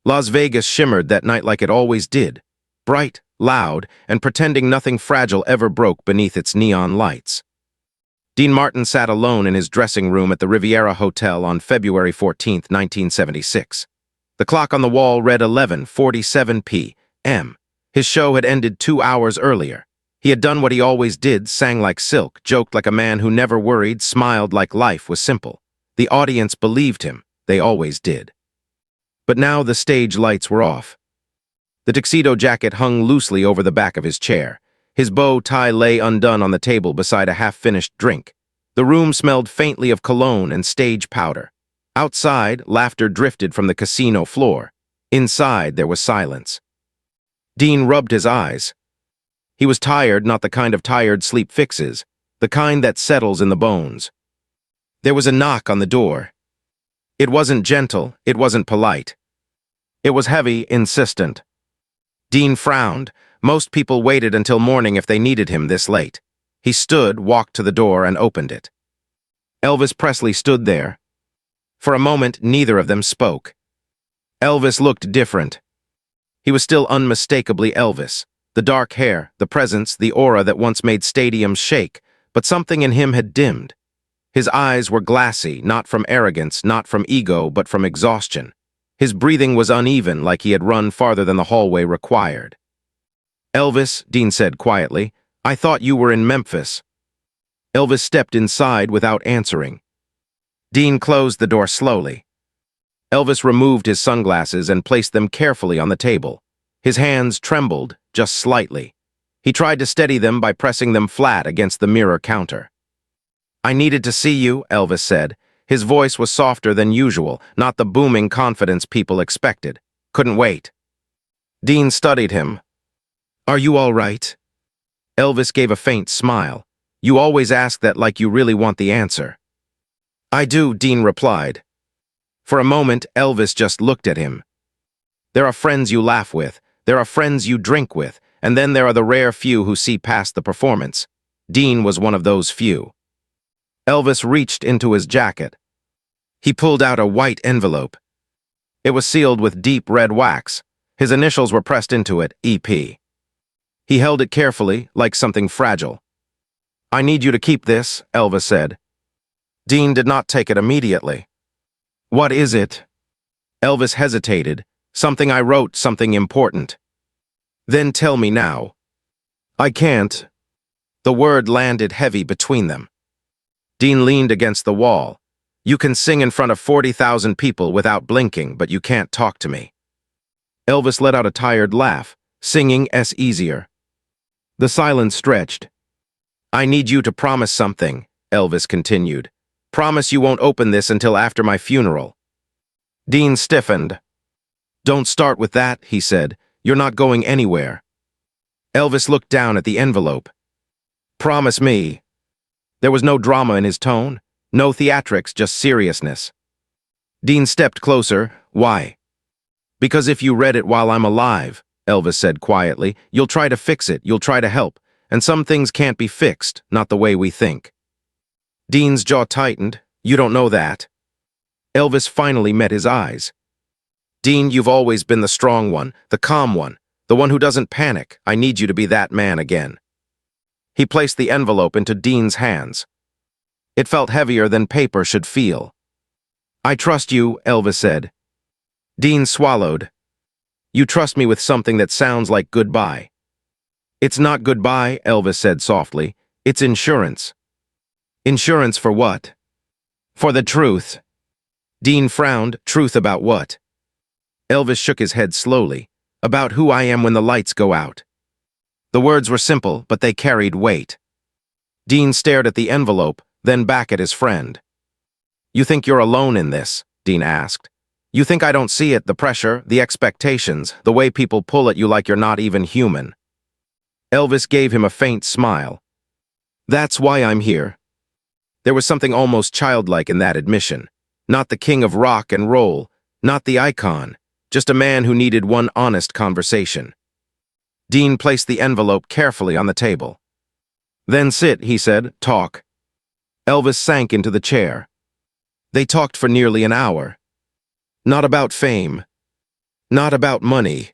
Las Vegas shimmered that night like it always did, bright, loud, and pretending nothing fragile ever broke beneath its neon lights. Dean Martin sat alone in his dressing room at the Riviera Hotel on February 14, 1976. The clock on the wall read 11:47 p.m. His show had ended 2 hours earlier. He had done what he always did, sang like silk, joked like a man who never worried, smiled like life was simple. The audience believed him. They always did. But now the stage lights were off. The tuxedo jacket hung loosely over the back of his chair. His bow tie lay undone on the table beside a half-finished drink. The room smelled faintly of cologne and stage powder. Outside, laughter drifted from the casino floor. Inside, there was silence. Dean rubbed his eyes. He was tired, not the kind of tired sleep fixes, the kind that settles in the bones. There was a knock on the door. It wasn't gentle, it wasn't polite. It was heavy, insistent. Dean frowned. Most people waited until morning if they needed him this late. He stood, walked to the door, and opened it. Elvis Presley stood there. For a moment, neither of them spoke. Elvis looked different. He was still unmistakably Elvis. The dark hair, the presence, the aura that once made stadiums shake, but something in him had dimmed. His eyes were glassy, not from arrogance, not from ego, but from exhaustion. His breathing was uneven, like he had run farther than the hallway required. "Elvis," Dean said quietly, "I thought you were in Memphis." Elvis stepped inside without answering. Dean closed the door slowly. Elvis removed his sunglasses and placed them carefully on the table. His hands trembled, just slightly. He tried to steady them by pressing them flat against the mirror counter. "I needed to see you," Elvis said. His voice was softer than usual, not the booming confidence people expected. "Couldn't wait." Dean studied him. "Are you all right?" Elvis gave a faint smile. "You always ask that like you really want the answer." "I do," Dean replied. For a moment, Elvis just looked at him. "There are friends you laugh with, there are friends you drink with, and then there are the rare few who see past the performance. Dean was one of those few." Elvis reached into his jacket. He pulled out a white envelope. It was sealed with deep red wax. His initials were pressed into it, EP. He held it carefully, like something fragile. "I need you to keep this," Elvis said. Dean did not take it immediately. "What is it?" Elvis hesitated. "Something I wrote, something important." "Then tell me now." "I can't." The word landed heavy between them. Dean leaned against the wall. "You can sing in front of 40,000 people without blinking, but you can't talk to me." Elvis let out a tired laugh. "Singing's easier." The silence stretched. "I need you to promise something," Elvis continued. "Promise you won't open this until after my funeral." Dean stiffened. "Don't start with that," he said. "You're not going anywhere." Elvis looked down at the envelope. "Promise me." There was no drama in his tone, no theatrics, just seriousness. Dean stepped closer. "Why?" "Because if you read it while I'm alive," Elvis said quietly, "you'll try to fix it, you'll try to help, and some things can't be fixed, not the way we think." Dean's jaw tightened. "You don't know that." Elvis finally met his eyes. "Dean, you've always been the strong one, the calm one, the one who doesn't panic. I need you to be that man again." He placed the envelope into Dean's hands. It felt heavier than paper should feel. "I trust you," Elvis said. Dean swallowed. "You trust me with something that sounds like goodbye." "It's not goodbye," Elvis said softly. "It's insurance." "Insurance for what?" "For the truth." Dean frowned. "Truth about what?" Elvis shook his head slowly. "About who I am when the lights go out." The words were simple, but they carried weight. Dean stared at the envelope, then back at his friend. "You think you're alone in this?" Dean asked. "You think I don't see it, the pressure, the expectations, the way people pull at you like you're not even human?" Elvis gave him a faint smile. "That's why I'm here." There was something almost childlike in that admission. Not the king of rock and roll, not the icon, just a man who needed one honest conversation. Dean placed the envelope carefully on the table. "Then sit," he said. "Talk." Elvis sank into the chair. They talked for nearly an hour. Not about fame. Not about money.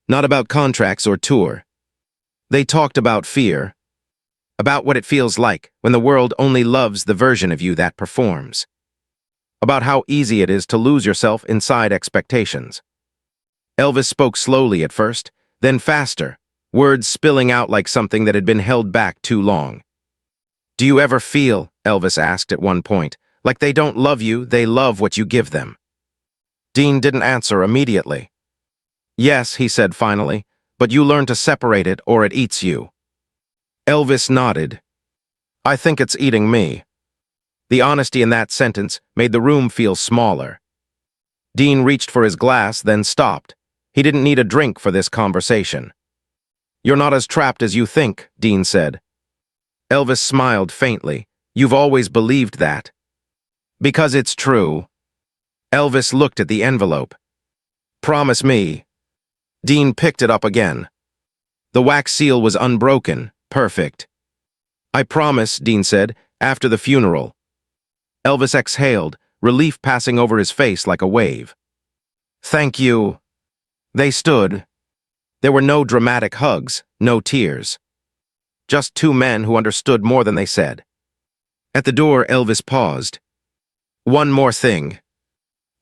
Not about contracts or tour. They talked about fear. About what it feels like when the world only loves the version of you that performs. About how easy it is to lose yourself inside expectations. Elvis spoke slowly at first, then faster, words spilling out like something that had been held back too long. Do you ever feel, Elvis asked at one point, like they don't love you, they love what you give them? Dean didn't answer immediately. Yes, he said finally, but you learn to separate it or it eats you. Elvis nodded. I think it's eating me. The honesty in that sentence made the room feel smaller. Dean reached for his glass, then stopped. He didn't need a drink for this conversation. You're not as trapped as you think, Dean said. Elvis smiled faintly. You've always believed that. Because it's true. Elvis looked at the envelope. Promise me. Dean picked it up again. The wax seal was unbroken, perfect. I promise, Dean said, after the funeral. Elvis exhaled, relief passing over his face like a wave. Thank you. They stood. There were no dramatic hugs, no tears. Just two men who understood more than they said. At the door, Elvis paused. One more thing.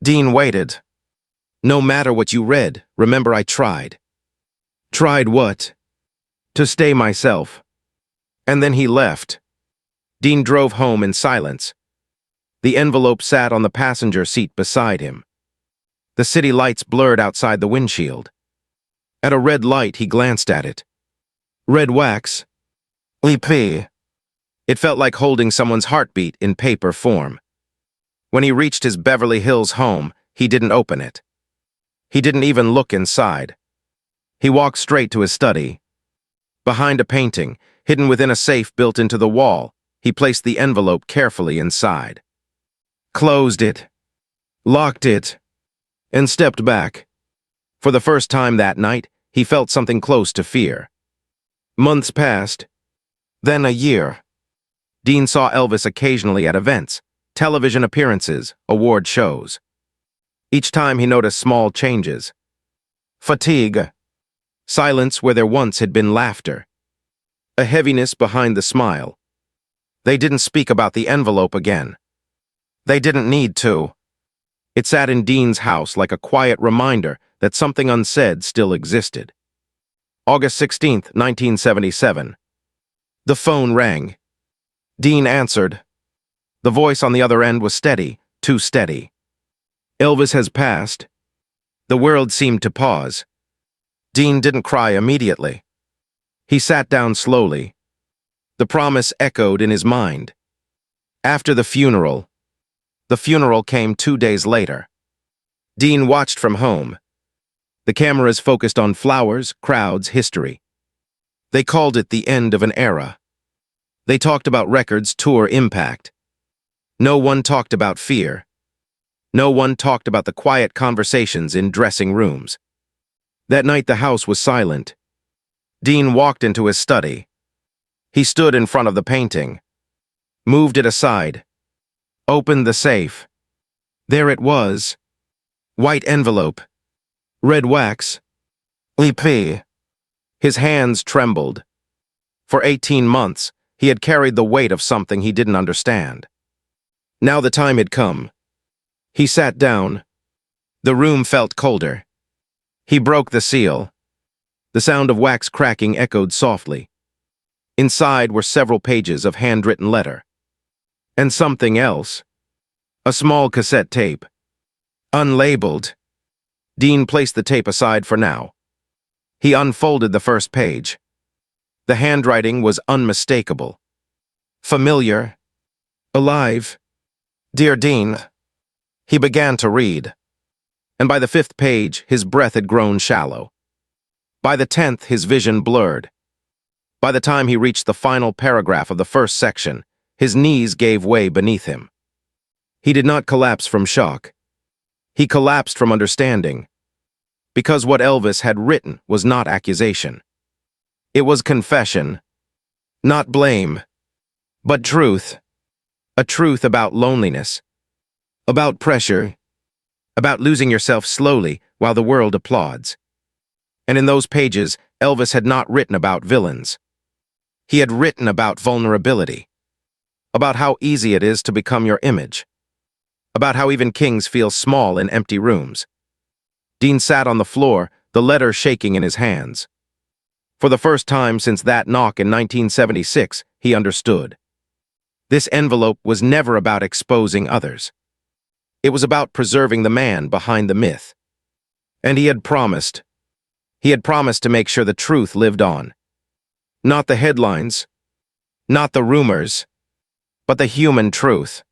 Dean waited. No matter what you read, remember I tried. Tried what? To stay myself. And then he left. Dean drove home in silence. The envelope sat on the passenger seat beside him. The city lights blurred outside the windshield. At a red light, he glanced at it. Red wax. EP. It felt like holding someone's heartbeat in paper form. When he reached his Beverly Hills home, he didn't open it. He didn't even look inside. He walked straight to his study. Behind a painting, hidden within a safe built into the wall, he placed the envelope carefully inside. Closed it. Locked it. And stepped back. For the first time that night, he felt something close to fear. Months passed. Then a year. Dean saw Elvis occasionally at events, television appearances, award shows. Each time he noticed small changes. Fatigue. Silence where there once had been laughter. A heaviness behind the smile. They didn't speak about the envelope again. They didn't need to. It sat in Dean's house like a quiet reminder that something unsaid still existed. August 16, 1977. The phone rang. Dean answered. The voice on the other end was steady, too steady. Elvis has passed. The world seemed to pause. Dean didn't cry immediately. He sat down slowly. The promise echoed in his mind. After the funeral came 2 days later. Dean watched from home. The cameras focused on flowers, crowds, history. They called it the end of an era. They talked about records, tour, impact. No one talked about fear. No one talked about the quiet conversations in dressing rooms. That night the house was silent. Dean walked into his study. He stood in front of the painting, moved it aside, opened the safe. There it was. White envelope. Red wax. EP. His hands trembled. For 18 months, he had carried the weight of something he didn't understand. Now the time had come. He sat down. The room felt colder. He broke the seal. The sound of wax cracking echoed softly. Inside were several pages of handwritten letter. And something else. A small cassette tape. Unlabeled. Dean placed the tape aside for now. He unfolded the first page. The handwriting was unmistakable. Familiar. Alive. Dear Dean. He began to read. And by the 5th page, his breath had grown shallow. By the 10th, his vision blurred. By the time he reached the final paragraph of the first section, his knees gave way beneath him. He did not collapse from shock. He collapsed from understanding. Because what Elvis had written was not accusation. It was confession. Not blame. But truth. A truth about loneliness. About pressure. about losing yourself slowly while the world applauds. And in those pages, Elvis had not written about villains. He had written about vulnerability, about how easy it is to become your image, about how even kings feel small in empty rooms. Dean sat on the floor, the letter shaking in his hands. For the first time since that knock in 1976, he understood. This envelope was never about exposing others. It was about preserving the man behind the myth. And he had promised. He had promised to make sure the truth lived on. Not the headlines, not the rumors, but the human truth.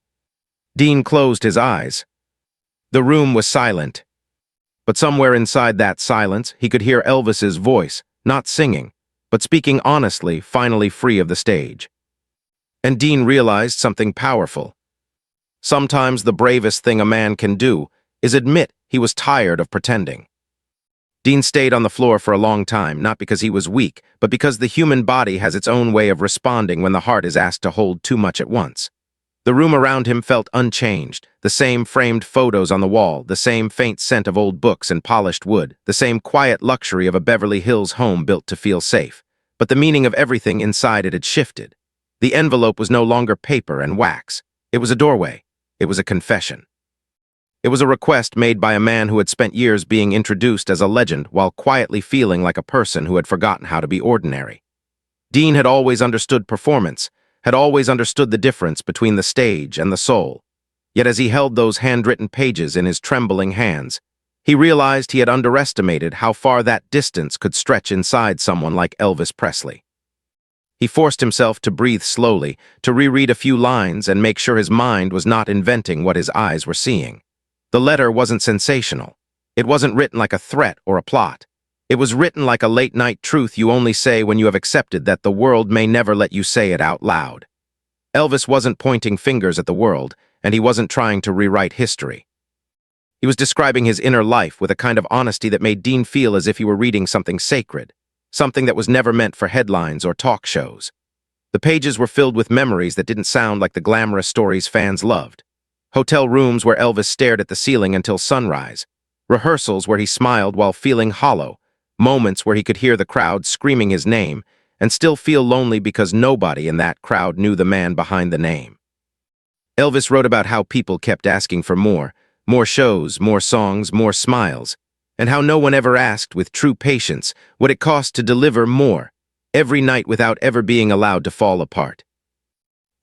Dean closed his eyes. The room was silent. But somewhere inside that silence, he could hear Elvis's voice, not singing, but speaking honestly, finally free of the stage. And Dean realized something powerful. Sometimes the bravest thing a man can do is admit he was tired of pretending. Dean stayed on the floor for a long time, not because he was weak, but because the human body has its own way of responding when the heart is asked to hold too much at once. The room around him felt unchanged, the same framed photos on the wall, the same faint scent of old books and polished wood, the same quiet luxury of a Beverly Hills home built to feel safe. But the meaning of everything inside it had shifted. The envelope was no longer paper and wax. It was a doorway. It was a confession. It was a request made by a man who had spent years being introduced as a legend while quietly feeling like a person who had forgotten how to be ordinary. Dean had always understood performance, had always understood the difference between the stage and the soul. Yet as he held those handwritten pages in his trembling hands, he realized he had underestimated how far that distance could stretch inside someone like Elvis Presley. He forced himself to breathe slowly, to reread a few lines and make sure his mind was not inventing what his eyes were seeing. The letter wasn't sensational. It wasn't written like a threat or a plot. It was written like a late-night truth you only say when you have accepted that the world may never let you say it out loud. Elvis wasn't pointing fingers at the world, and he wasn't trying to rewrite history. He was describing his inner life with a kind of honesty that made Dean feel as if he were reading something sacred, something that was never meant for headlines or talk shows. The pages were filled with memories that didn't sound like the glamorous stories fans loved. Hotel rooms where Elvis stared at the ceiling until sunrise, rehearsals where he smiled while feeling hollow, moments where he could hear the crowd screaming his name and still feel lonely because nobody in that crowd knew the man behind the name. Elvis wrote about how people kept asking for more shows, more songs, more smiles, and how no one ever asked with true patience what it cost to deliver more, every night without ever being allowed to fall apart.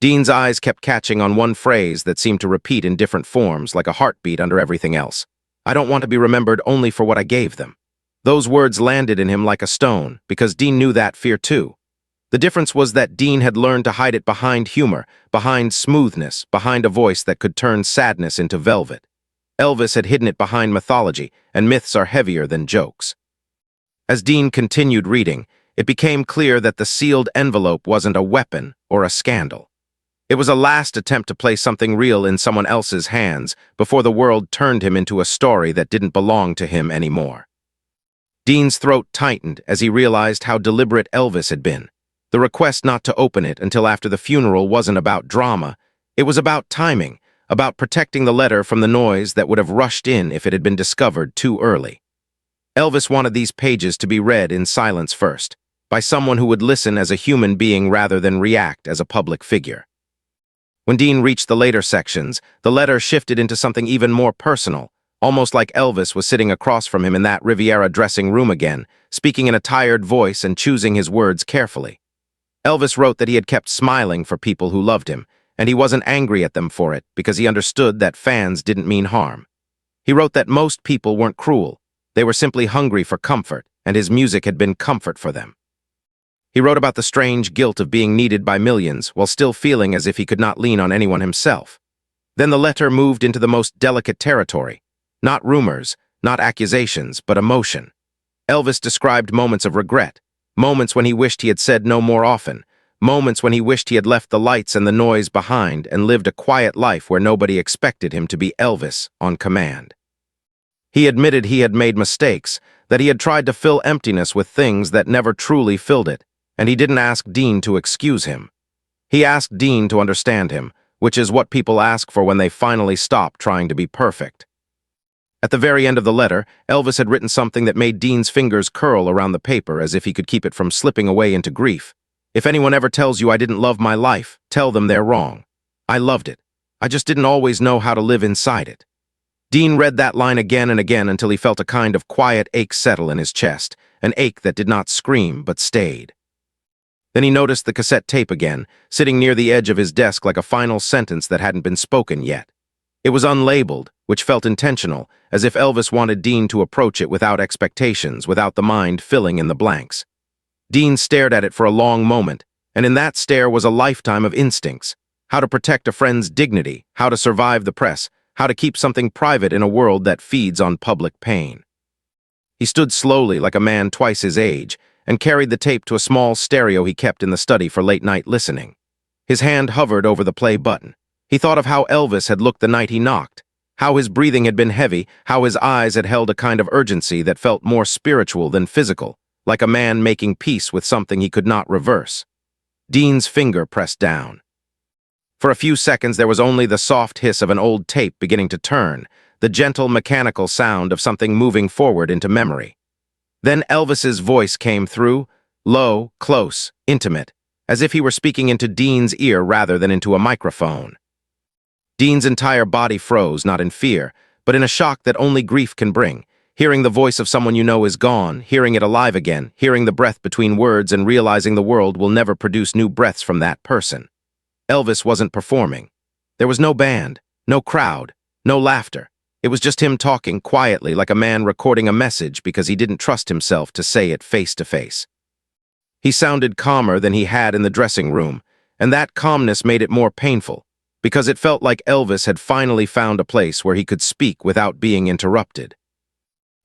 Dean's eyes kept catching on one phrase that seemed to repeat in different forms, like a heartbeat under everything else. I don't want to be remembered only for what I gave them. Those words landed in him like a stone, because Dean knew that fear too. The difference was that Dean had learned to hide it behind humor, behind smoothness, behind a voice that could turn sadness into velvet. Elvis had hidden it behind mythology, and myths are heavier than jokes. As Dean continued reading, it became clear that the sealed envelope wasn't a weapon or a scandal. It was a last attempt to place something real in someone else's hands before the world turned him into a story that didn't belong to him anymore. Dean's throat tightened as he realized how deliberate Elvis had been. The request not to open it until after the funeral wasn't about drama. It was about timing, about protecting the letter from the noise that would have rushed in if it had been discovered too early. Elvis wanted these pages to be read in silence first, by someone who would listen as a human being rather than react as a public figure. When Dean reached the later sections, the letter shifted into something even more personal, almost like Elvis was sitting across from him in that Riviera dressing room again, speaking in a tired voice and choosing his words carefully. Elvis wrote that he had kept smiling for people who loved him, and he wasn't angry at them for it because he understood that fans didn't mean harm. He wrote that most people weren't cruel. They were simply hungry for comfort, and his music had been comfort for them. He wrote about the strange guilt of being needed by millions while still feeling as if he could not lean on anyone himself. Then the letter moved into the most delicate territory. Not rumors, not accusations, but emotion. Elvis described moments of regret, moments when he wished he had said no more often, moments when he wished he had left the lights and the noise behind and lived a quiet life where nobody expected him to be Elvis on command. He admitted he had made mistakes, that he had tried to fill emptiness with things that never truly filled it, and he didn't ask Dean to excuse him. He asked Dean to understand him, which is what people ask for when they finally stop trying to be perfect. At the very end of the letter, Elvis had written something that made Dean's fingers curl around the paper as if he could keep it from slipping away into grief. If anyone ever tells you I didn't love my life, tell them they're wrong. I loved it. I just didn't always know how to live inside it. Dean read that line again and again until he felt a kind of quiet ache settle in his chest, an ache that did not scream but stayed. Then he noticed the cassette tape again, sitting near the edge of his desk like a final sentence that hadn't been spoken yet. It was unlabeled, which felt intentional, as if Elvis wanted Dean to approach it without expectations, without the mind filling in the blanks. Dean stared at it for a long moment, and in that stare was a lifetime of instincts. How to protect a friend's dignity, how to survive the press, how to keep something private in a world that feeds on public pain. He stood slowly like a man twice his age, and carried the tape to a small stereo he kept in the study for late-night listening. His hand hovered over the play button. He thought of how Elvis had looked the night he knocked, how his breathing had been heavy, how his eyes had held a kind of urgency that felt more spiritual than physical, like a man making peace with something he could not reverse. Dean's finger pressed down. For a few seconds there was only the soft hiss of an old tape beginning to turn, the gentle mechanical sound of something moving forward into memory. Then Elvis's voice came through, low, close, intimate, as if he were speaking into Dean's ear rather than into a microphone. Dean's entire body froze, not in fear, but in a shock that only grief can bring, hearing the voice of someone you know is gone, hearing it alive again, hearing the breath between words and realizing the world will never produce new breaths from that person. Elvis wasn't performing. There was no band, no crowd, no laughter. It was just him talking quietly like a man recording a message because he didn't trust himself to say it face to face. He sounded calmer than he had in the dressing room, and that calmness made it more painful, because it felt like Elvis had finally found a place where he could speak without being interrupted.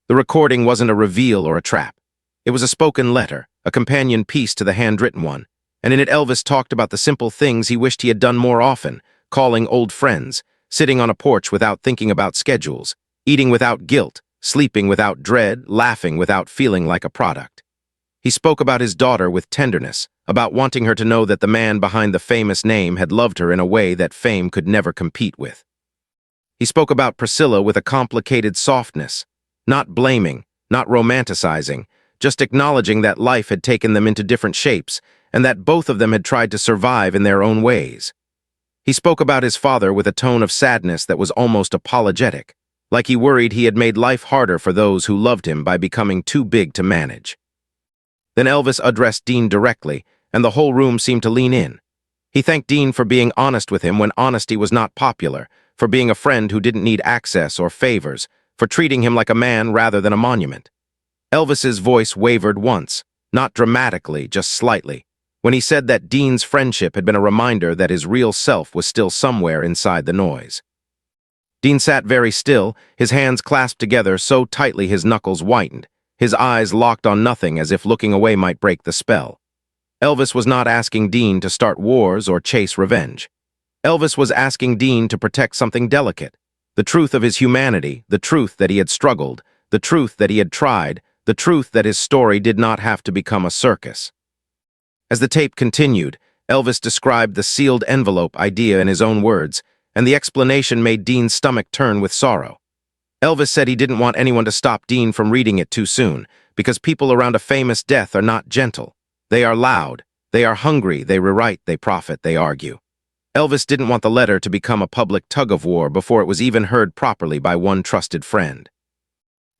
The recording wasn't a reveal or a trap. It was a spoken letter, a companion piece to the handwritten one, and in it Elvis talked about the simple things he wished he had done more often, calling old friends, sitting on a porch without thinking about schedules, eating without guilt, sleeping without dread, laughing without feeling like a product. He spoke about his daughter with tenderness, about wanting her to know that the man behind the famous name had loved her in a way that fame could never compete with. He spoke about Priscilla with a complicated softness, not blaming, not romanticizing, just acknowledging that life had taken them into different shapes and that both of them had tried to survive in their own ways. He spoke about his father with a tone of sadness that was almost apologetic, like he worried he had made life harder for those who loved him by becoming too big to manage. Then Elvis addressed Dean directly, and the whole room seemed to lean in. He thanked Dean for being honest with him when honesty was not popular, for being a friend who didn't need access or favors, for treating him like a man rather than a monument. Elvis's voice wavered once, not dramatically, just slightly, when he said that Dean's friendship had been a reminder that his real self was still somewhere inside the noise. Dean sat very still, his hands clasped together so tightly his knuckles whitened, his eyes locked on nothing as if looking away might break the spell. Elvis was not asking Dean to start wars or chase revenge. Elvis was asking Dean to protect something delicate, the truth of his humanity, the truth that he had struggled, the truth that he had tried, the truth that his story did not have to become a circus. As the tape continued, Elvis described the sealed envelope idea in his own words, and the explanation made Dean's stomach turn with sorrow. Elvis said he didn't want anyone to stop Dean from reading it too soon, because people around a famous death are not gentle. They are loud, they are hungry, they rewrite, they profit, they argue. Elvis didn't want the letter to become a public tug-of-war before it was even heard properly by one trusted friend.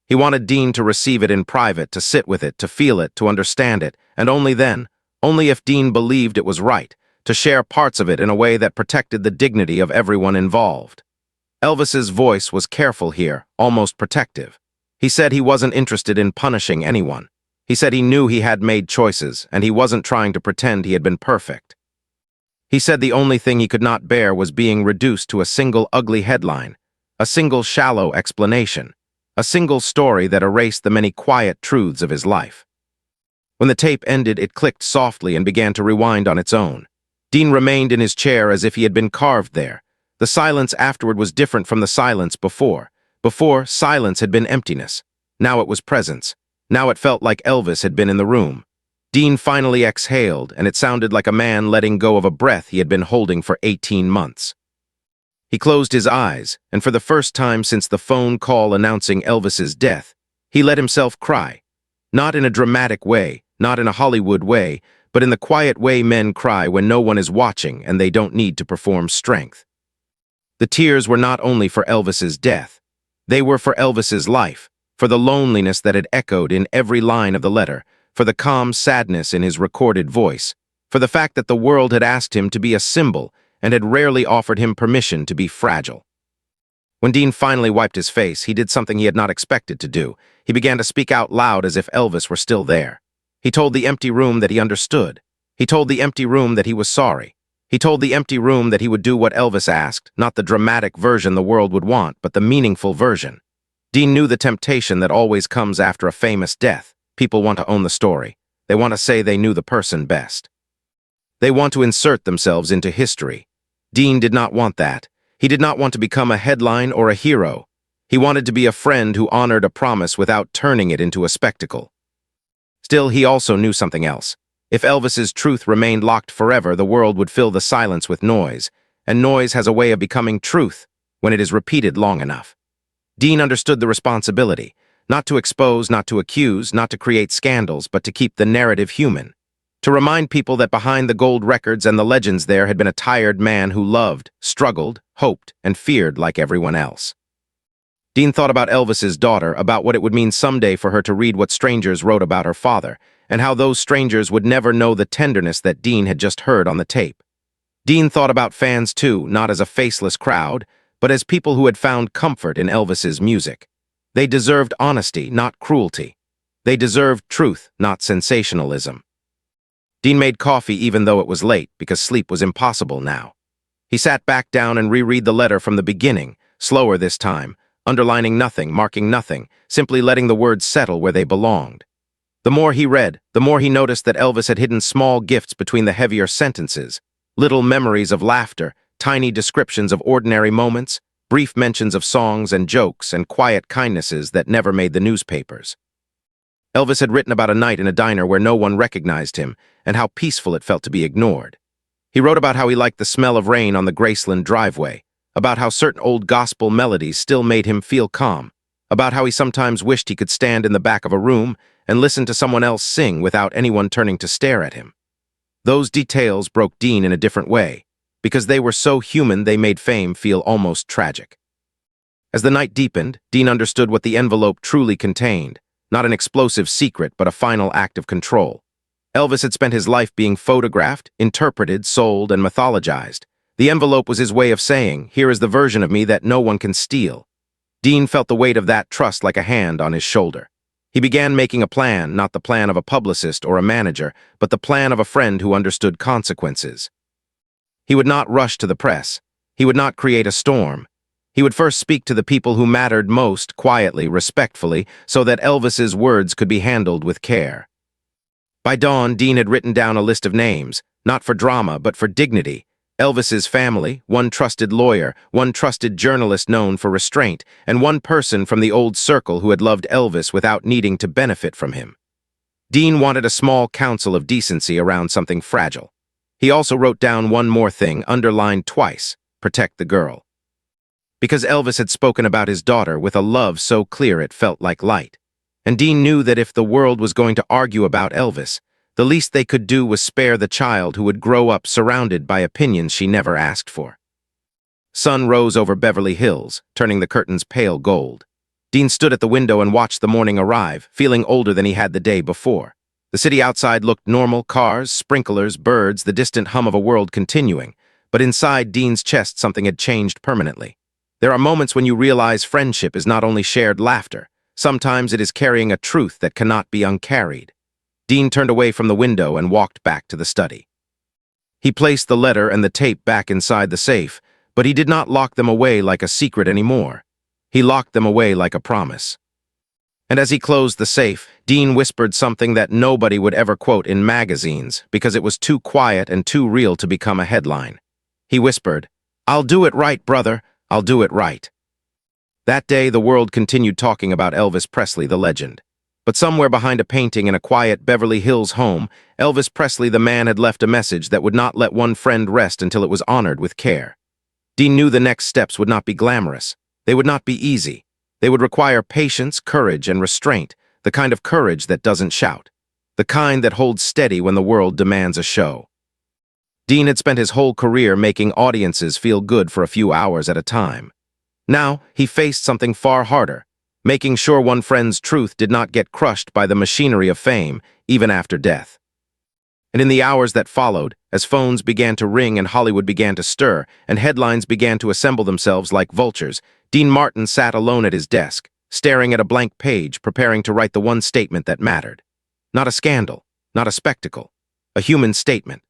He wanted Dean to receive it in private, to sit with it, to feel it, to understand it, and only then, only if Dean believed it was right, to share parts of it in a way that protected the dignity of everyone involved. Elvis's voice was careful here, almost protective. He said he wasn't interested in punishing anyone. He said he knew he had made choices, and he wasn't trying to pretend he had been perfect. He said the only thing he could not bear was being reduced to a single ugly headline, a single shallow explanation, a single story that erased the many quiet truths of his life. When the tape ended, it clicked softly and began to rewind on its own. Dean remained in his chair as if he had been carved there. The silence afterward was different from the silence before. Before, silence had been emptiness. Now it was presence. Now it felt like Elvis had been in the room. Dean finally exhaled, and it sounded like a man letting go of a breath he had been holding for 18 months. He closed his eyes, and for the first time since the phone call announcing Elvis's death, he let himself cry. Not in a dramatic way, not in a Hollywood way, but in the quiet way men cry when no one is watching and they don't need to perform strength. The tears were not only for Elvis's death. They were for Elvis's life, for the loneliness that had echoed in every line of the letter, for the calm sadness in his recorded voice, for the fact that the world had asked him to be a symbol and had rarely offered him permission to be fragile. When Dean finally wiped his face, he did something he had not expected to do. He began to speak out loud as if Elvis were still there. He told the empty room that he understood. He told the empty room that he was sorry. He told the empty room that he would do what Elvis asked, not the dramatic version the world would want, but the meaningful version. Dean knew the temptation that always comes after a famous death. People want to own the story. They want to say they knew the person best. They want to insert themselves into history. Dean did not want that. He did not want to become a headline or a hero. He wanted to be a friend who honored a promise without turning it into a spectacle. Still, he also knew something else. If Elvis's truth remained locked forever, the world would fill the silence with noise, and noise has a way of becoming truth when it is repeated long enough. Dean understood the responsibility, not to expose, not to accuse, not to create scandals, but to keep the narrative human. To remind people that behind the gold records and the legends there had been a tired man who loved, struggled, hoped, and feared like everyone else. Dean thought about Elvis's daughter, about what it would mean someday for her to read what strangers wrote about her father, and how those strangers would never know the tenderness that Dean had just heard on the tape. Dean thought about fans too, not as a faceless crowd, but as people who had found comfort in Elvis's music. They deserved honesty, not cruelty. They deserved truth, not sensationalism. Dean made coffee even though it was late, because sleep was impossible now. He sat back down and reread the letter from the beginning, slower this time, underlining nothing, marking nothing, simply letting the words settle where they belonged. The more he read, the more he noticed that Elvis had hidden small gifts between the heavier sentences, little memories of laughter, tiny descriptions of ordinary moments, brief mentions of songs and jokes, and quiet kindnesses that never made the newspapers. Elvis had written about a night in a diner where no one recognized him, and how peaceful it felt to be ignored. He wrote about how he liked the smell of rain on the Graceland driveway, about how certain old gospel melodies still made him feel calm, about how he sometimes wished he could stand in the back of a room and listen to someone else sing without anyone turning to stare at him. Those details broke Dean in a different way, because they were so human they made fame feel almost tragic. As the night deepened, Dean understood what the envelope truly contained, not an explosive secret but a final act of control. Elvis had spent his life being photographed, interpreted, sold, and mythologized. The envelope was his way of saying, here is the version of me that no one can steal. Dean felt the weight of that trust like a hand on his shoulder. He began making a plan, not the plan of a publicist or a manager, but the plan of a friend who understood consequences. He would not rush to the press. He would not create a storm. He would first speak to the people who mattered most, quietly, respectfully, so that Elvis's words could be handled with care. By dawn, Dean had written down a list of names, not for drama, but for dignity. Elvis's family, one trusted lawyer, one trusted journalist known for restraint, and one person from the old circle who had loved Elvis without needing to benefit from him. Dean wanted a small council of decency around something fragile. He also wrote down one more thing, underlined twice: protect the girl. Because Elvis had spoken about his daughter with a love so clear it felt like light. And Dean knew that if the world was going to argue about Elvis, the least they could do was spare the child who would grow up surrounded by opinions she never asked for. Sun rose over Beverly Hills, turning the curtains pale gold. Dean stood at the window and watched the morning arrive, feeling older than he had the day before. The city outside looked normal: cars, sprinklers, birds, the distant hum of a world continuing. But inside Dean's chest something had changed permanently. There are moments when you realize friendship is not only shared laughter. Sometimes it is carrying a truth that cannot be uncarried. Dean turned away from the window and walked back to the study. He placed the letter and the tape back inside the safe, but he did not lock them away like a secret anymore. He locked them away like a promise. And as he closed the safe, Dean whispered something that nobody would ever quote in magazines because it was too quiet and too real to become a headline. He whispered, "I'll do it right, brother. I'll do it right." That day, the world continued talking about Elvis Presley, the legend. But somewhere behind a painting in a quiet Beverly Hills home, Elvis Presley, the man, had left a message that would not let one friend rest until it was honored with care. Dean knew the next steps would not be glamorous. They would not be easy. They would require patience, courage, and restraint, the kind of courage that doesn't shout, the kind that holds steady when the world demands a show. Dean had spent his whole career making audiences feel good for a few hours at a time. Now, he faced something far harder, making sure one friend's truth did not get crushed by the machinery of fame, even after death. And in the hours that followed, as phones began to ring and Hollywood began to stir, and headlines began to assemble themselves like vultures, Dean Martin sat alone at his desk, staring at a blank page, preparing to write the one statement that mattered. Not a scandal, not a spectacle, a human statement.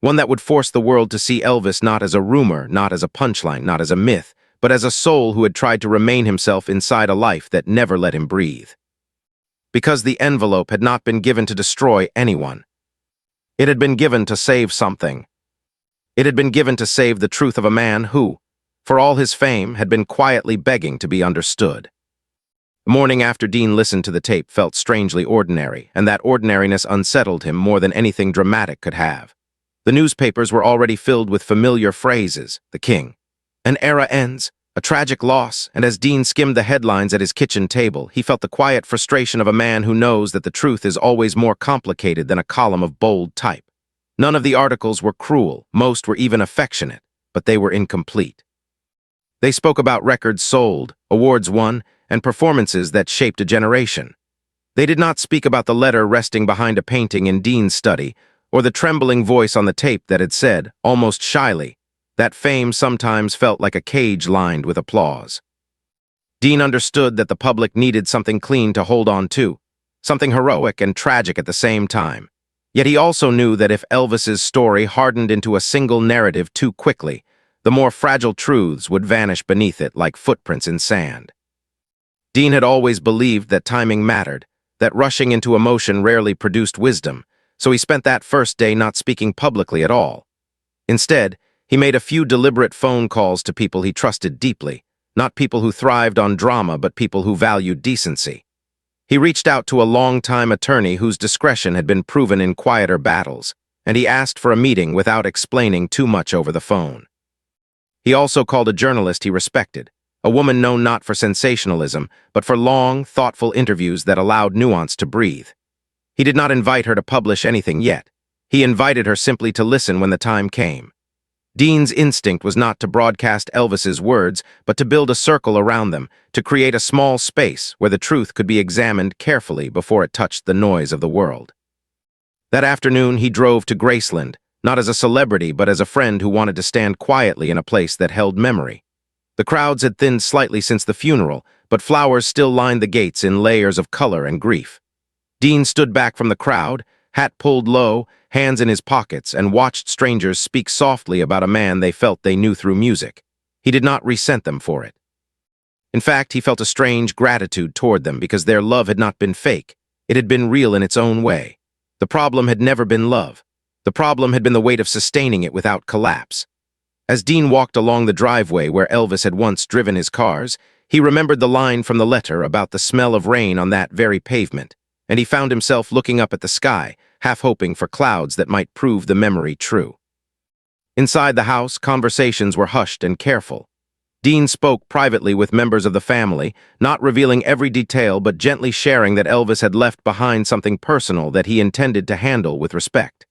One that would force the world to see Elvis not as a rumor, not as a punchline, not as a myth, but as a soul who had tried to remain himself inside a life that never let him breathe. Because the envelope had not been given to destroy anyone. It had been given to save something. It had been given to save the truth of a man who, for all his fame, had been quietly begging to be understood. The morning after Dean listened to the tape felt strangely ordinary, and that ordinariness unsettled him more than anything dramatic could have. The newspapers were already filled with familiar phrases: the king, an era ends, a tragic loss, and as Dean skimmed the headlines at his kitchen table, he felt the quiet frustration of a man who knows that the truth is always more complicated than a column of bold type. None of the articles were cruel, most were even affectionate, but they were incomplete. They spoke about records sold, awards won, and performances that shaped a generation. They did not speak about the letter resting behind a painting in Dean's study, or the trembling voice on the tape that had said, almost shyly, that fame sometimes felt like a cage lined with applause. Dean understood that the public needed something clean to hold on to, something heroic and tragic at the same time. Yet he also knew that if Elvis's story hardened into a single narrative too quickly, the more fragile truths would vanish beneath it like footprints in sand. Dean had always believed that timing mattered, that rushing into emotion rarely produced wisdom, so he spent that first day not speaking publicly at all. Instead, he made a few deliberate phone calls to people he trusted deeply, not people who thrived on drama but people who valued decency. He reached out to a long-time attorney whose discretion had been proven in quieter battles, and he asked for a meeting without explaining too much over the phone. He also called a journalist he respected, a woman known not for sensationalism, but for long, thoughtful interviews that allowed nuance to breathe. He did not invite her to publish anything yet. He invited her simply to listen when the time came. Dean's instinct was not to broadcast Elvis's words, but to build a circle around them, to create a small space where the truth could be examined carefully before it touched the noise of the world. That afternoon, he drove to Graceland, not as a celebrity, but as a friend who wanted to stand quietly in a place that held memory. The crowds had thinned slightly since the funeral, but flowers still lined the gates in layers of color and grief. Dean stood back from the crowd, hat pulled low, hands in his pockets, and watched strangers speak softly about a man they felt they knew through music. He did not resent them for it. In fact, he felt a strange gratitude toward them because their love had not been fake. It had been real in its own way. The problem had never been love. The problem had been the weight of sustaining it without collapse. As Dean walked along the driveway where Elvis had once driven his cars, he remembered the line from the letter about the smell of rain on that very pavement, and he found himself looking up at the sky, half hoping for clouds that might prove the memory true. Inside the house, conversations were hushed and careful. Dean spoke privately with members of the family, not revealing every detail but gently sharing that Elvis had left behind something personal that he intended to handle with respect.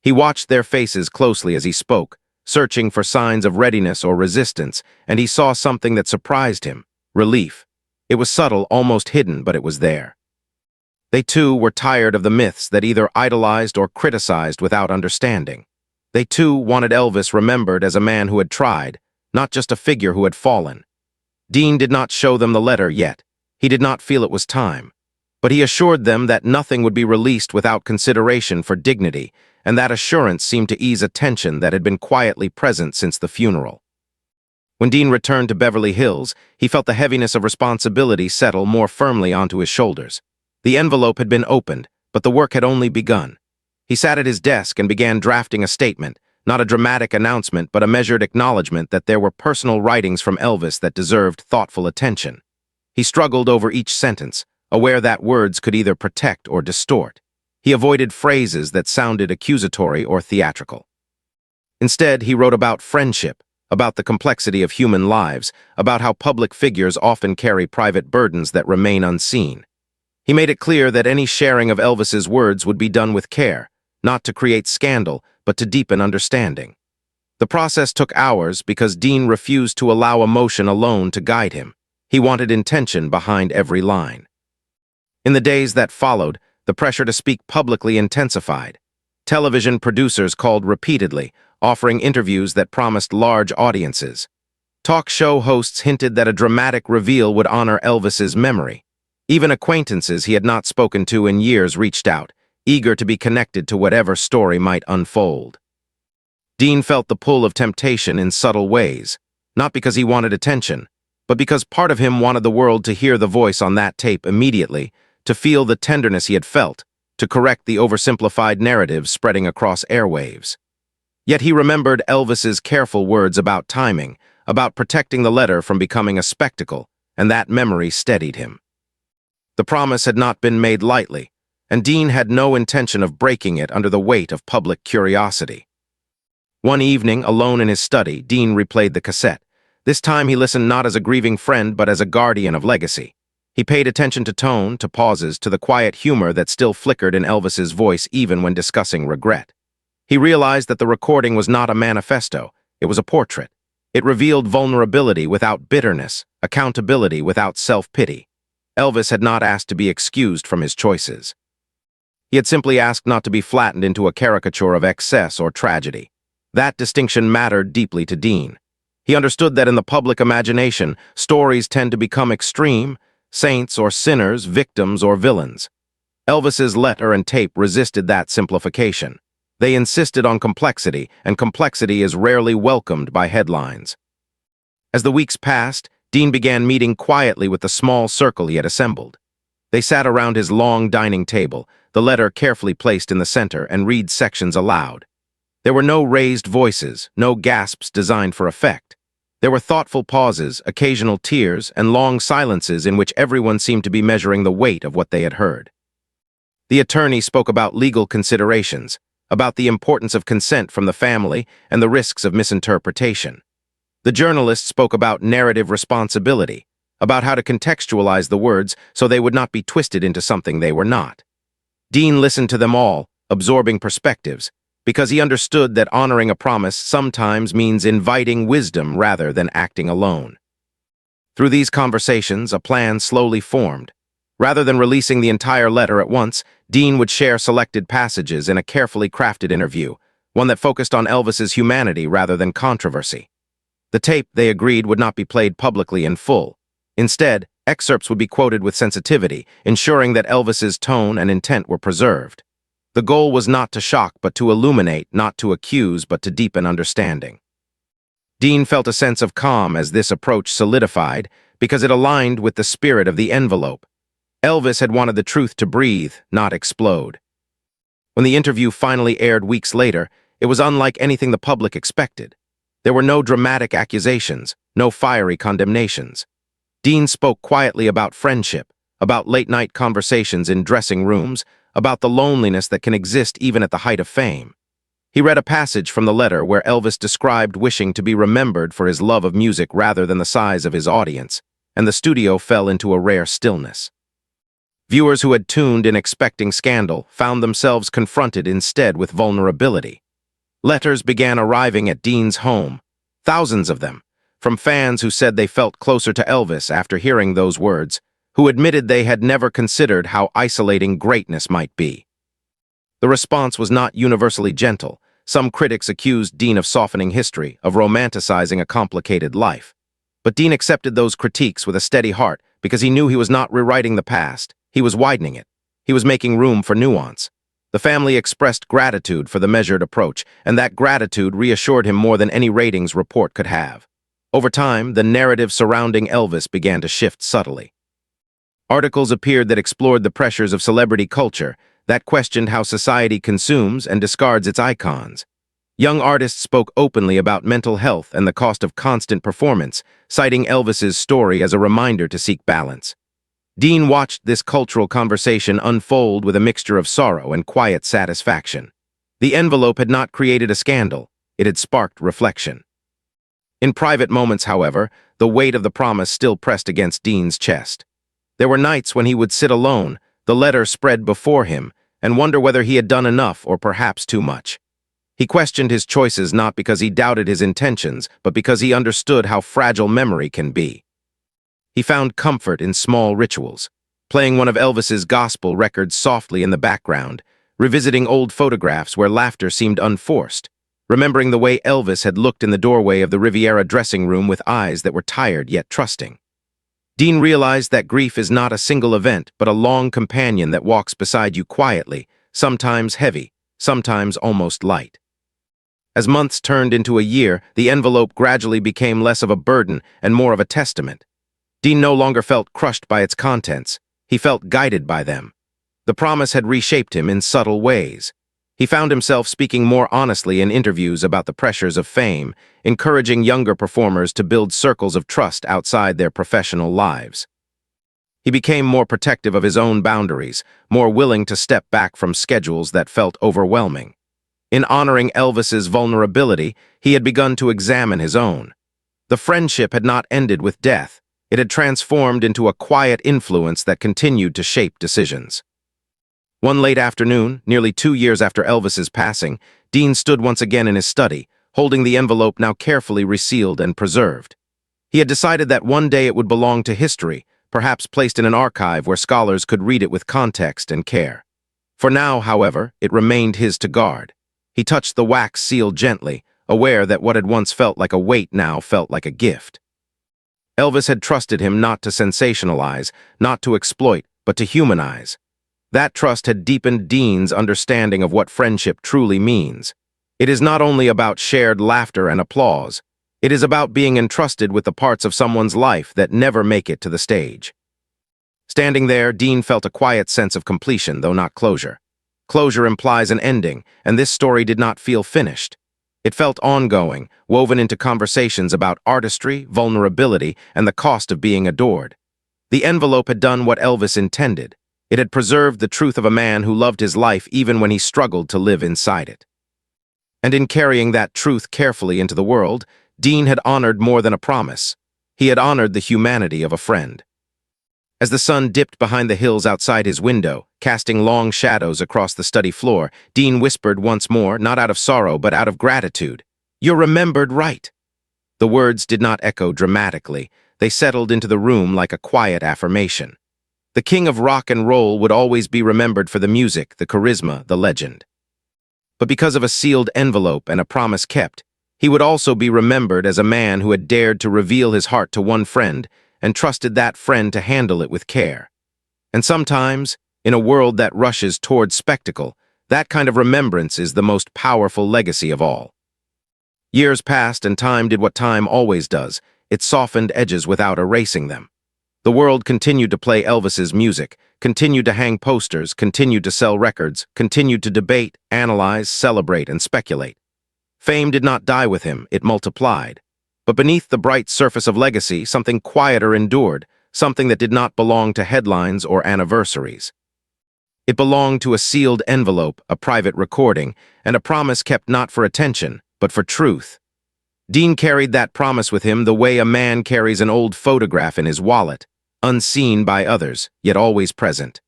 He watched their faces closely as he spoke, searching for signs of readiness or resistance, and he saw something that surprised him: relief. It was subtle, almost hidden, but it was there. They too were tired of the myths that either idolized or criticized without understanding. They too wanted Elvis remembered as a man who had tried, not just a figure who had fallen. Dean did not show them the letter yet. He did not feel it was time. But he assured them that nothing would be released without consideration for dignity, and that assurance seemed to ease a tension that had been quietly present since the funeral. When Dean returned to Beverly Hills, he felt the heaviness of responsibility settle more firmly onto his shoulders. The envelope had been opened, but the work had only begun. He sat at his desk and began drafting a statement, not a dramatic announcement, but a measured acknowledgement that there were personal writings from Elvis that deserved thoughtful attention. He struggled over each sentence, aware that words could either protect or distort. He avoided phrases that sounded accusatory or theatrical. Instead, he wrote about friendship, about the complexity of human lives, about how public figures often carry private burdens that remain unseen. He made it clear that any sharing of Elvis's words would be done with care, not to create scandal, but to deepen understanding. The process took hours because Dean refused to allow emotion alone to guide him. He wanted intention behind every line. In the days that followed, the pressure to speak publicly intensified. Television producers called repeatedly, offering interviews that promised large audiences. Talk show hosts hinted that a dramatic reveal would honor Elvis's memory. Even acquaintances he had not spoken to in years reached out, eager to be connected to whatever story might unfold. Dean felt the pull of temptation in subtle ways, not because he wanted attention, but because part of him wanted the world to hear the voice on that tape immediately, to feel the tenderness he had felt, to correct the oversimplified narrative spreading across airwaves. Yet he remembered Elvis's careful words about timing, about protecting the letter from becoming a spectacle, and that memory steadied him. The promise had not been made lightly, and Dean had no intention of breaking it under the weight of public curiosity. One evening, alone in his study, Dean replayed the cassette. This time he listened not as a grieving friend but as a guardian of legacy. He paid attention to tone, to pauses, to the quiet humor that still flickered in Elvis's voice even when discussing regret. He realized that the recording was not a manifesto, it was a portrait. It revealed vulnerability without bitterness, accountability without self-pity. Elvis had not asked to be excused from his choices. He had simply asked not to be flattened into a caricature of excess or tragedy. That distinction mattered deeply to Dean. He understood that in the public imagination, stories tend to become extreme, saints or sinners, victims or villains. Elvis's letter and tape resisted that simplification. They insisted on complexity, and complexity is rarely welcomed by headlines. As the weeks passed, Dean began meeting quietly with the small circle he had assembled. They sat around his long dining table, the letter carefully placed in the center, and read sections aloud. There were no raised voices, no gasps designed for effect. There were thoughtful pauses, occasional tears, and long silences in which everyone seemed to be measuring the weight of what they had heard. The attorney spoke about legal considerations, about the importance of consent from the family and the risks of misinterpretation. The journalist spoke about narrative responsibility, about how to contextualize the words so they would not be twisted into something they were not. Dean listened to them all, absorbing perspectives, because he understood that honoring a promise sometimes means inviting wisdom rather than acting alone. Through these conversations, a plan slowly formed. Rather than releasing the entire letter at once, Dean would share selected passages in a carefully crafted interview, one that focused on Elvis's humanity rather than controversy. The tape, they agreed, would not be played publicly in full. Instead, excerpts would be quoted with sensitivity, ensuring that Elvis's tone and intent were preserved. The goal was not to shock but to illuminate, not to accuse but to deepen understanding. Dean felt a sense of calm as this approach solidified because it aligned with the spirit of the envelope. Elvis had wanted the truth to breathe, not explode. When the interview finally aired weeks later, it was unlike anything the public expected. There were no dramatic accusations, no fiery condemnations. Dean spoke quietly about friendship, about late-night conversations in dressing rooms, about the loneliness that can exist even at the height of fame. He read a passage from the letter where Elvis described wishing to be remembered for his love of music rather than the size of his audience, and the studio fell into a rare stillness. Viewers who had tuned in expecting scandal found themselves confronted instead with vulnerability. Letters began arriving at Dean's home, thousands of them, from fans who said they felt closer to Elvis after hearing those words, who admitted they had never considered how isolating greatness might be. The response was not universally gentle. Some critics accused Dean of softening history, of romanticizing a complicated life. But Dean accepted those critiques with a steady heart because he knew he was not rewriting the past, he was widening it. He was making room for nuance. The family expressed gratitude for the measured approach, and that gratitude reassured him more than any ratings report could have. Over time, the narrative surrounding Elvis began to shift subtly. Articles appeared that explored the pressures of celebrity culture, that questioned how society consumes and discards its icons. Young artists spoke openly about mental health and the cost of constant performance, citing Elvis's story as a reminder to seek balance. Dean watched this cultural conversation unfold with a mixture of sorrow and quiet satisfaction. The envelope had not created a scandal, it had sparked reflection. In private moments, however, the weight of the promise still pressed against Dean's chest. There were nights when he would sit alone, the letter spread before him, and wonder whether he had done enough or perhaps too much. He questioned his choices not because he doubted his intentions, but because he understood how fragile memory can be. He found comfort in small rituals, playing one of Elvis's gospel records softly in the background, revisiting old photographs where laughter seemed unforced, remembering the way Elvis had looked in the doorway of the Riviera dressing room with eyes that were tired yet trusting. Dean realized that grief is not a single event, but a long companion that walks beside you quietly, sometimes heavy, sometimes almost light. As months turned into a year, the envelope gradually became less of a burden and more of a testament. Dean no longer felt crushed by its contents. He felt guided by them. The promise had reshaped him in subtle ways. He found himself speaking more honestly in interviews about the pressures of fame, encouraging younger performers to build circles of trust outside their professional lives. He became more protective of his own boundaries, more willing to step back from schedules that felt overwhelming. In honoring Elvis's vulnerability, he had begun to examine his own. The friendship had not ended with death. It had transformed into a quiet influence that continued to shape decisions. One late afternoon, nearly 2 years after Elvis's passing, Dean stood once again in his study, holding the envelope now carefully resealed and preserved. He had decided that one day it would belong to history, perhaps placed in an archive where scholars could read it with context and care. For now, however, it remained his to guard. He touched the wax seal gently, aware that what had once felt like a weight now felt like a gift. Elvis had trusted him not to sensationalize, not to exploit, but to humanize. That trust had deepened Dean's understanding of what friendship truly means. It is not only about shared laughter and applause. It is about being entrusted with the parts of someone's life that never make it to the stage. Standing there, Dean felt a quiet sense of completion, though not closure. Closure implies an ending, and this story did not feel finished. It felt ongoing, woven into conversations about artistry, vulnerability, and the cost of being adored. The envelope had done what Elvis intended. It had preserved the truth of a man who loved his life even when he struggled to live inside it. And in carrying that truth carefully into the world, Dean had honored more than a promise. He had honored the humanity of a friend. As the sun dipped behind the hills outside his window, casting long shadows across the study floor, Dean whispered once more, not out of sorrow but out of gratitude, "You're remembered right." The words did not echo dramatically. They settled into the room like a quiet affirmation. The king of rock and roll would always be remembered for the music, the charisma, the legend. But because of a sealed envelope and a promise kept, he would also be remembered as a man who had dared to reveal his heart to one friend and trusted that friend to handle it with care. And sometimes, in a world that rushes toward spectacle, that kind of remembrance is the most powerful legacy of all. Years passed and time did what time always does. It softened edges without erasing them. The world continued to play Elvis's music, continued to hang posters, continued to sell records, continued to debate, analyze, celebrate, and speculate. Fame did not die with him, it multiplied. But beneath the bright surface of legacy, something quieter endured, something that did not belong to headlines or anniversaries. It belonged to a sealed envelope, a private recording, and a promise kept not for attention, but for truth. Dean carried that promise with him the way a man carries an old photograph in his wallet, unseen by others, yet always present.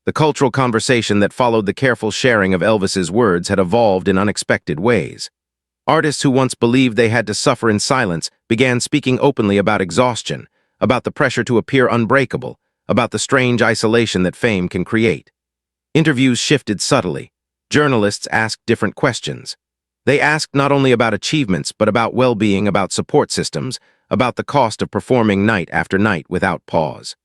The cultural conversation that followed the careful sharing of Elvis's words had evolved in unexpected ways. Artists who once believed they had to suffer in silence began speaking openly about exhaustion, about the pressure to appear unbreakable, about the strange isolation that fame can create. Interviews shifted subtly. Journalists asked different questions. They asked not only about achievements, but about well-being, about support systems, about the cost of performing night after night without pause.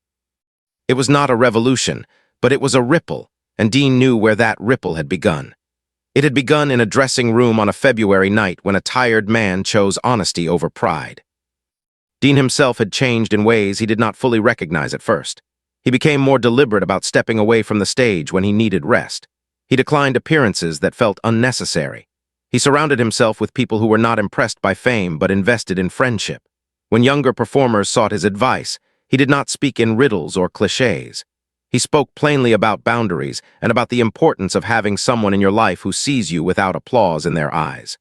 It was not a revolution, but it was a ripple, and Dean knew where that ripple had begun. It had begun in a dressing room on a February night when a tired man chose honesty over pride. Dean himself had changed in ways he did not fully recognize at first. He became more deliberate about stepping away from the stage when he needed rest. He declined appearances that felt unnecessary. He surrounded himself with people who were not impressed by fame but invested in friendship. When younger performers sought his advice, he did not speak in riddles or cliches. He spoke plainly about boundaries and about the importance of having someone in your life who sees you without applause in their eyes.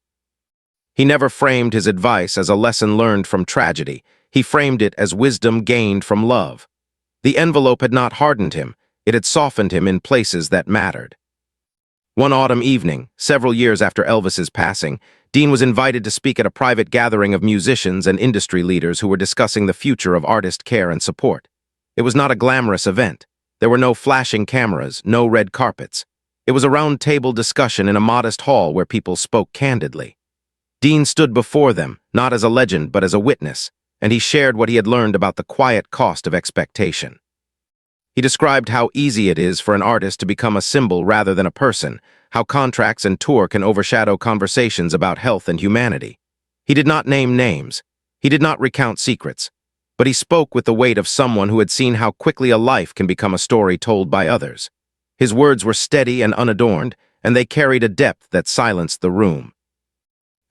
He never framed his advice as a lesson learned from tragedy. He framed it as wisdom gained from love. The envelope had not hardened him, it had softened him in places that mattered. One autumn evening, several years after Elvis's passing, Dean was invited to speak at a private gathering of musicians and industry leaders who were discussing the future of artist care and support. It was not a glamorous event. There were no flashing cameras, no red carpets. It was a round-table discussion in a modest hall where people spoke candidly. Dean stood before them, not as a legend but as a witness, and he shared what he had learned about the quiet cost of expectation. He described how easy it is for an artist to become a symbol rather than a person, how contracts and tour can overshadow conversations about health and humanity. He did not name names. He did not recount secrets. But he spoke with the weight of someone who had seen how quickly a life can become a story told by others. His words were steady and unadorned, and they carried a depth that silenced the room.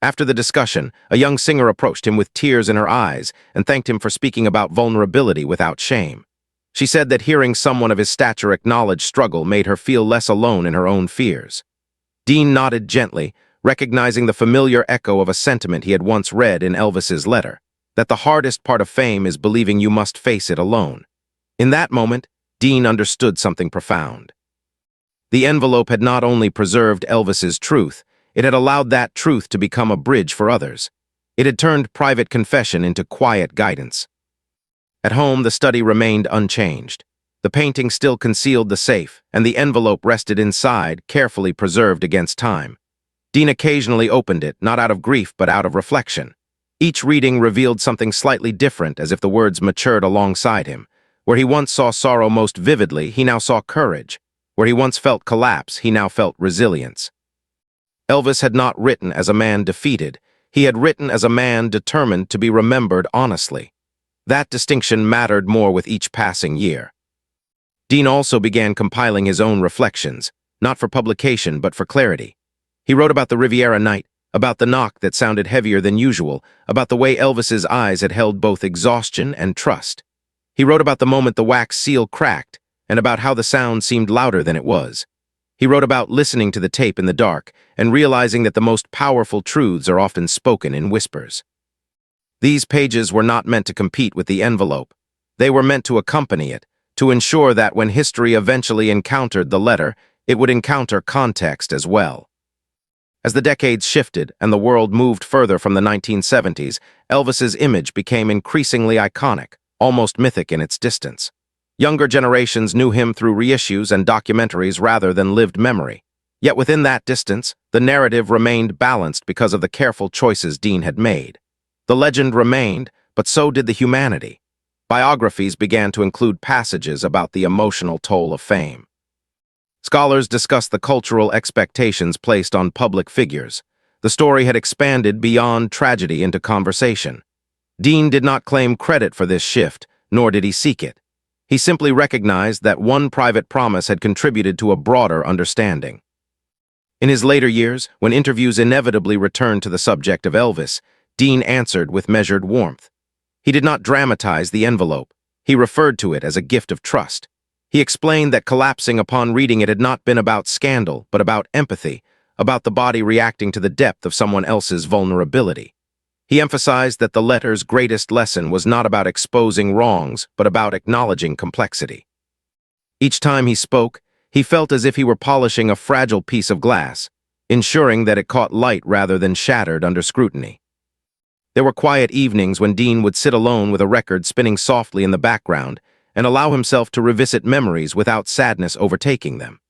After the discussion, a young singer approached him with tears in her eyes and thanked him for speaking about vulnerability without shame. She said that hearing someone of his stature acknowledge struggle made her feel less alone in her own fears. Dean nodded gently, recognizing the familiar echo of a sentiment he had once read in Elvis's letter, that the hardest part of fame is believing you must face it alone. In that moment, Dean understood something profound. The envelope had not only preserved Elvis's truth, it had allowed that truth to become a bridge for others. It had turned private confession into quiet guidance. At home, the study remained unchanged. The painting still concealed the safe, and the envelope rested inside, carefully preserved against time. Dean occasionally opened it, not out of grief but out of reflection. Each reading revealed something slightly different, as if the words matured alongside him. Where he once saw sorrow most vividly, he now saw courage. Where he once felt collapse, he now felt resilience. Elvis had not written as a man defeated. He had written as a man determined to be remembered honestly. That distinction mattered more with each passing year. Dean also began compiling his own reflections, not for publication but for clarity. He wrote about the Riviera night, about the knock that sounded heavier than usual, about the way Elvis's eyes had held both exhaustion and trust. He wrote about the moment the wax seal cracked, and about how the sound seemed louder than it was. He wrote about listening to the tape in the dark and realizing that the most powerful truths are often spoken in whispers. These pages were not meant to compete with the envelope. They were meant to accompany it, to ensure that when history eventually encountered the letter, it would encounter context as well. As the decades shifted and the world moved further from the 1970s, Elvis's image became increasingly iconic, almost mythic in its distance. Younger generations knew him through reissues and documentaries rather than lived memory. Yet within that distance, the narrative remained balanced because of the careful choices Dean had made. The legend remained, but so did the humanity. Biographies began to include passages about the emotional toll of fame. Scholars discussed the cultural expectations placed on public figures. The story had expanded beyond tragedy into conversation. Dean did not claim credit for this shift, nor did he seek it. He simply recognized that one private promise had contributed to a broader understanding. In his later years, when interviews inevitably returned to the subject of Elvis, Dean answered with measured warmth. He did not dramatize the envelope. He referred to it as a gift of trust. He explained that collapsing upon reading it had not been about scandal, but about empathy, about the body reacting to the depth of someone else's vulnerability. He emphasized that the letter's greatest lesson was not about exposing wrongs, but about acknowledging complexity. Each time he spoke, he felt as if he were polishing a fragile piece of glass, ensuring that it caught light rather than shattered under scrutiny. There were quiet evenings when Dean would sit alone with a record spinning softly in the background and allow himself to revisit memories without sadness overtaking them.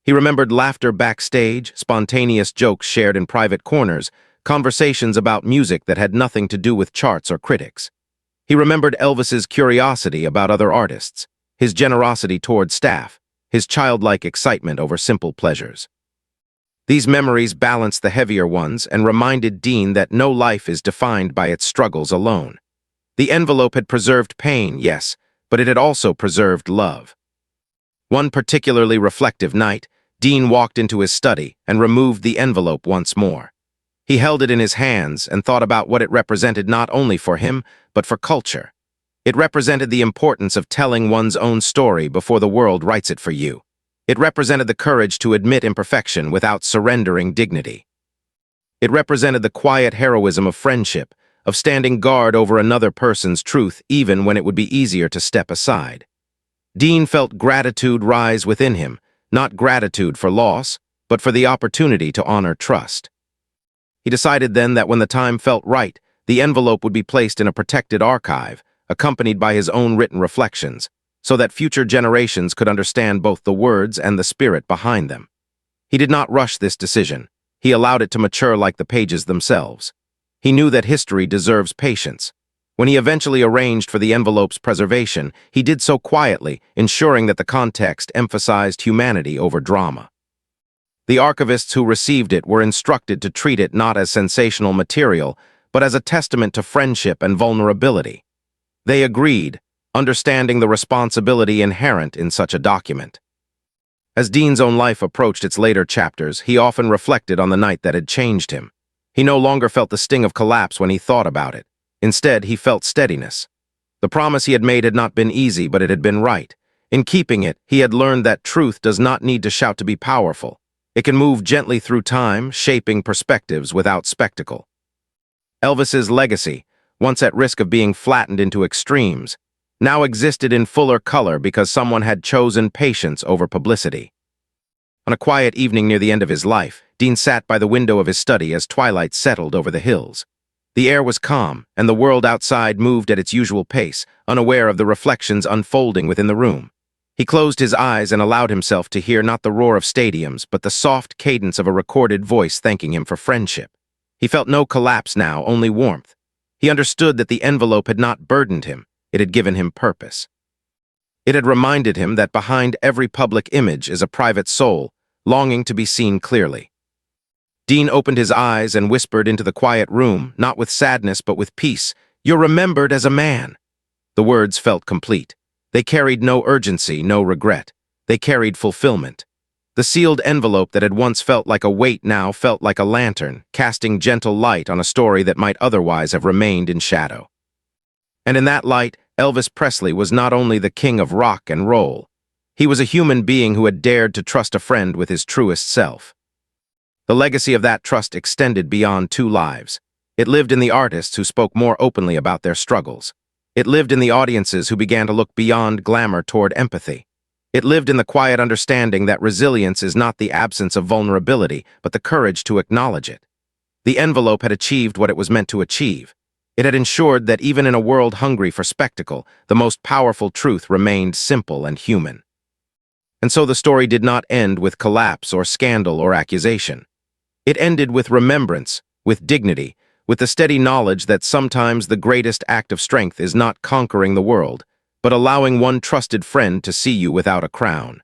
He remembered laughter backstage, spontaneous jokes shared in private corners, conversations about music that had nothing to do with charts or critics. He remembered Elvis's curiosity about other artists, his generosity toward staff, his childlike excitement over simple pleasures. These memories balanced the heavier ones and reminded Dean that no life is defined by its struggles alone. The envelope had preserved pain, yes, but it had also preserved love. One particularly reflective night, Dean walked into his study and removed the envelope once more. He held it in his hands and thought about what it represented not only for him, but for culture. It represented the importance of telling one's own story before the world writes it for you. It represented the courage to admit imperfection without surrendering dignity. It represented the quiet heroism of friendship, of standing guard over another person's truth even when it would be easier to step aside. Dean felt gratitude rise within him, not gratitude for loss, but for the opportunity to honor trust. He decided then that when the time felt right, the envelope would be placed in a protected archive, accompanied by his own written reflections, so that future generations could understand both the words and the spirit behind them. He did not rush this decision. He allowed it to mature like the pages themselves. He knew that history deserves patience. When he eventually arranged for the envelope's preservation, he did so quietly, ensuring that the context emphasized humanity over drama. The archivists who received it were instructed to treat it not as sensational material, but as a testament to friendship and vulnerability. They agreed, understanding the responsibility inherent in such a document. As Dean's own life approached its later chapters, he often reflected on the night that had changed him. He no longer felt the sting of collapse when he thought about it. Instead, he felt steadiness. The promise he had made had not been easy, but it had been right. In keeping it, he had learned that truth does not need to shout to be powerful. It can move gently through time, shaping perspectives without spectacle. Elvis's legacy, once at risk of being flattened into extremes, now existed in fuller color because someone had chosen patience over publicity. On a quiet evening near the end of his life, Dean sat by the window of his study as twilight settled over the hills. The air was calm, and the world outside moved at its usual pace, unaware of the reflections unfolding within the room. He closed his eyes and allowed himself to hear not the roar of stadiums, but the soft cadence of a recorded voice thanking him for friendship. He felt no collapse now, only warmth. He understood that the envelope had not burdened him, it had given him purpose. It had reminded him that behind every public image is a private soul, longing to be seen clearly. Dean opened his eyes and whispered into the quiet room, not with sadness but with peace, "You're remembered as a man." The words felt complete. They carried no urgency, no regret. They carried fulfillment. The sealed envelope that had once felt like a weight now felt like a lantern, casting gentle light on a story that might otherwise have remained in shadow. And in that light, Elvis Presley was not only the king of rock and roll. He was a human being who had dared to trust a friend with his truest self. The legacy of that trust extended beyond 2 lives. It lived in the artists who spoke more openly about their struggles. It lived in the audiences who began to look beyond glamour toward empathy. It lived in the quiet understanding that resilience is not the absence of vulnerability, but the courage to acknowledge it. The envelope had achieved what it was meant to achieve. It had ensured that even in a world hungry for spectacle, the most powerful truth remained simple and human. And so the story did not end with collapse or scandal or accusation. It ended with remembrance, with dignity, with the steady knowledge that sometimes the greatest act of strength is not conquering the world, but allowing one trusted friend to see you without a crown.